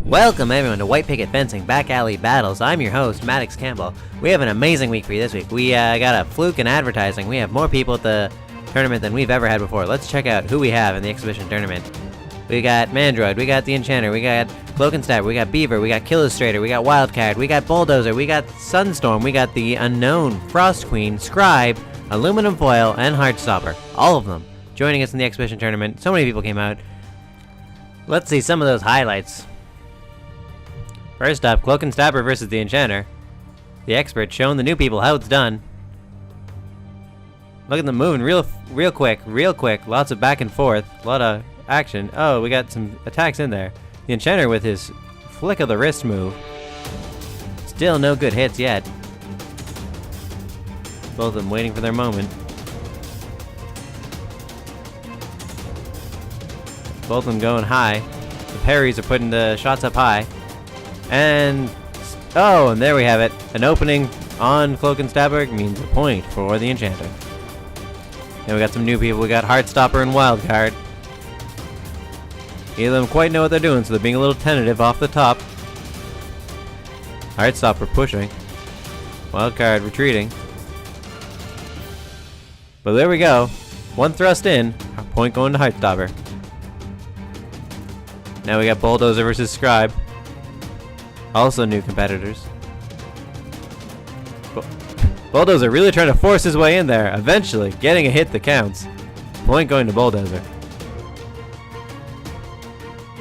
Welcome everyone to White Picket Fencing Back Alley Battles. I'm your host, Maddox Campbell. We have an amazing week for you this week. We got a fluke in advertising. We have more people at the tournament than we've ever had before. Let's check out who we have in the exhibition tournament. We got Mandroid, we got the Enchanter, we got Cloak and Stabber, we got Beaver, we got Killustrator, we got Wildcard, we got Bulldozer, we got Sunstorm, we got the Unknown, Frost Queen, Scribe, Aluminum Foil, and Heartstopper. All of them joining us in the exhibition tournament. So many people came out. Let's see some of those highlights. First up, Cloak and Stabber versus the Enchanter. The expert showing the new people how it's done. Look at them moving real quick. Lots of back and forth. A lot of action. Oh, we got some attacks in there. The Enchanter with his flick of the wrist move. Still no good hits yet. Both of them waiting for their moment. Both of them going high. The parries are putting the shots up high. And oh, and there we have it. An opening on Cloak and Stabber means a point for the Enchanter. And we got some new people. We got Heartstopper and Wildcard. Neither of them quite know what they're doing, so they're being a little tentative off the top. Heartstopper pushing. Wildcard retreating. But there we go. One thrust in. A point going to Heartstopper. Now we got Bulldozer versus Scribe. Also new competitors. Bulldozer really trying to force his way in there. Eventually getting a hit that counts. Point going to Bulldozer.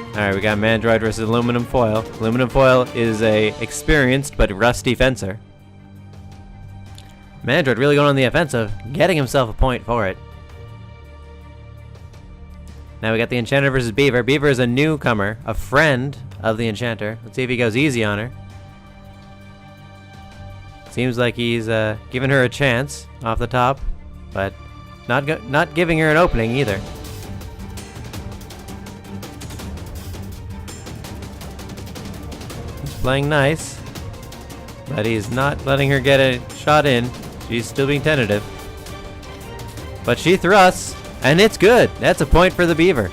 Alright, we got Mandroid versus Aluminum Foil. Aluminum Foil is a experienced but rusty fencer. Mandroid really going on the offensive, getting himself a point for it. Now we got the Enchanter versus Beaver. Beaver is a newcomer, a friend of the Enchanter. Let's see if he goes easy on her. Seems like he's giving her a chance off the top, but not giving her an opening either. He's playing nice, but he's not letting her get a shot in. She's still being tentative. But she thrusts, and it's good. That's a point for the Beaver.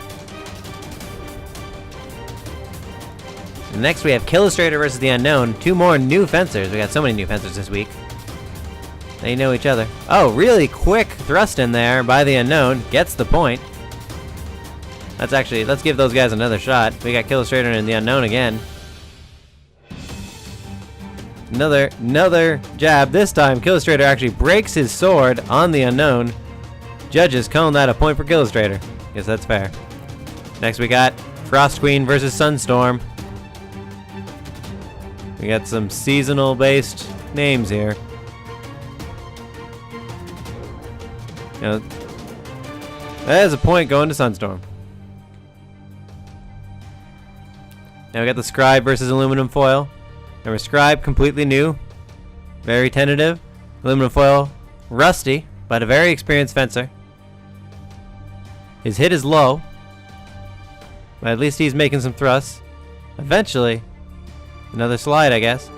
Next we have Killustrator versus the Unknown. Two more new fencers. We got so many new fencers this week. They know each other. Oh, really quick thrust in there by the Unknown. Gets the point. Let's give those guys another shot. We got Killustrator and the Unknown again. Another jab. This time Killustrator actually breaks his sword on the Unknown. Judges calling that a point for Killustrator. Guess that's fair. Next we got Frost Queen versus Sunstorm. We got some seasonal based names here. That is a point going to Sunstorm. Now we got the Scribe versus Aluminum Foil. Remember, Scribe completely new, very tentative. Aluminum Foil rusty, but a very experienced fencer. His hit is low, but at least he's making some thrusts. Eventually, another slide, I guess.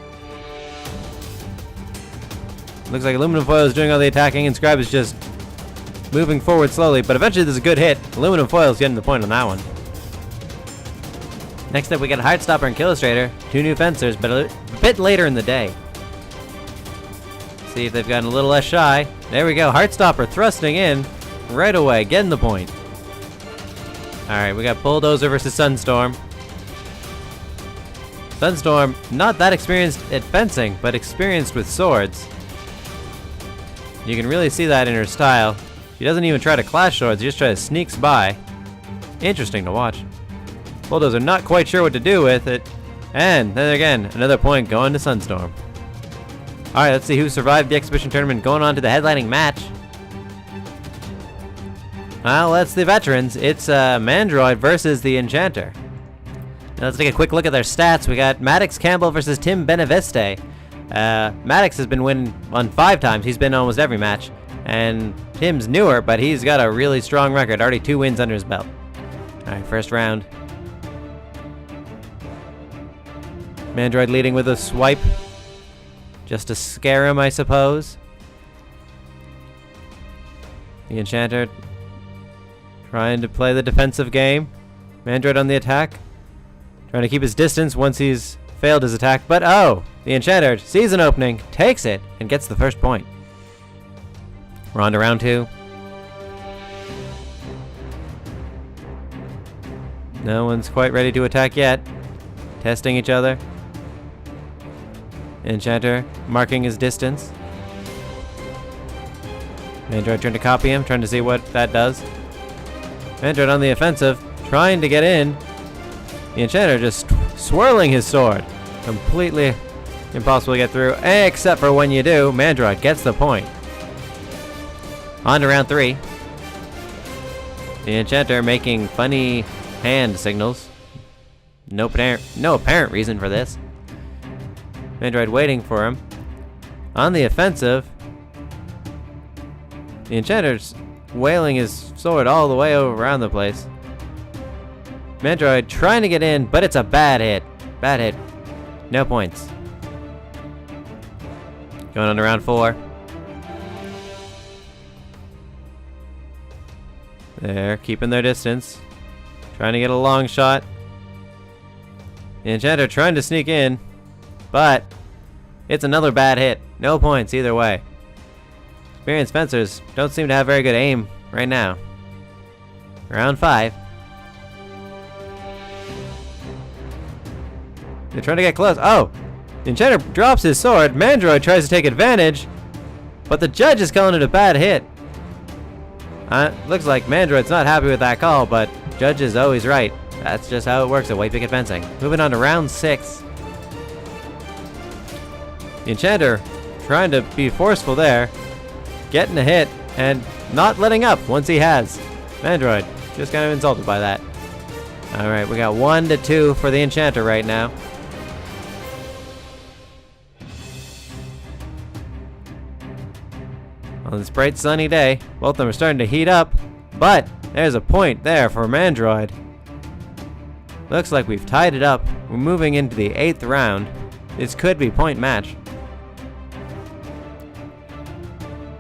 Looks like Aluminum Foil is doing all the attacking and Scribe is just moving forward slowly, but eventually there's a good hit. Aluminum Foil is getting the point on that one. Next up we got Heartstopper and Killustrator, two new fencers, but a bit later in the day. See if they've gotten a little less shy. There we go, Heartstopper thrusting in right away, getting the point. Alright, we got Bulldozer versus Sunstorm. Sunstorm, not that experienced at fencing, but experienced with swords. You can really see that in her style. She doesn't even try to clash swords, she just tries to sneaks by. Interesting to watch. Bulldozer not quite sure what to do with it. And then again, another point going to Sunstorm. Alright, let's see who survived the exhibition tournament going on to the headlining match. Well, that's the veterans. It's Mandroid versus the Enchanter. Now let's take a quick look at their stats. We got Maddox Campbell versus Tim Benaviste. Maddox has been winning on 5 times. He's been in almost every match. And Tim's newer, but he's got a really strong record. Already 2 wins under his belt. Alright, first round. Mandroid leading with a swipe. Just to scare him, I suppose. The Enchanter trying to play the defensive game. Mandroid on the attack. Trying to keep his distance once he's failed his attack. But oh! The Enchanter sees an opening, takes it, and gets the first point. We're on to round 2. No one's quite ready to attack yet. Testing each other. Enchanter marking his distance. Mandroid trying to copy him, trying to see what that does. Mandroid on the offensive, trying to get in. The Enchanter just swirling his sword. Completely impossible to get through, except for when you do. Mandroid gets the point. On to round 3. The Enchanter making funny hand signals. No apparent reason for this. Mandroid waiting for him. On the offensive, the Enchanter's wailing his sword all the way over around the place. Mandroid trying to get in, but it's a bad hit. Bad hit. No points. Going on to round 4. They're keeping their distance. Trying to get a long shot. The Enchanter trying to sneak in, but it's another bad hit. No points either way. Experienced fencers don't seem to have very good aim right now. Round 5. They're trying to get close. Oh! The Enchanter drops his sword. Mandroid tries to take advantage, but the judge is calling it a bad hit. Looks like Mandroid's not happy with that call, but judge is always right. That's just how it works at White Picket Fencing. Moving on to round 6. The Enchanter trying to be forceful there, getting a hit, and not letting up once he has. Mandroid just kind of insulted by that. Alright, we got 1-2 for the Enchanter right now. On this bright sunny day, both of them are starting to heat up, but there's a point there for Mandroid. Looks like we've tied it up. We're moving into the 8th round. This could be point match.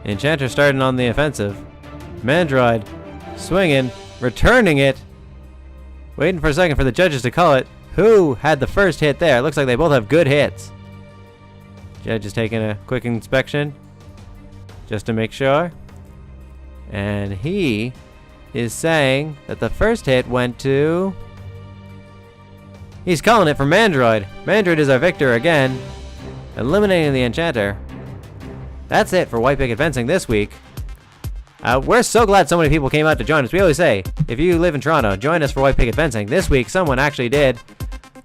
Enchanter starting on the offensive. Mandroid swinging, returning it. Waiting for a second for the judges to call it. Who had the first hit there? Looks like they both have good hits. Judge is taking a quick inspection just to make sure. And he is saying that the first hit went to... He's calling it for Mandroid. Mandroid is our victor again, eliminating the Enchanter. That's it for White Picket Fencing this week. We're so glad so many people came out to join us. We always say, if you live in Toronto, join us for White Picket Fencing. This week, someone actually did.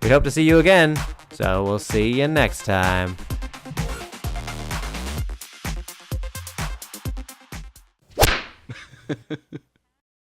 We hope to see you again, so we'll see you next time.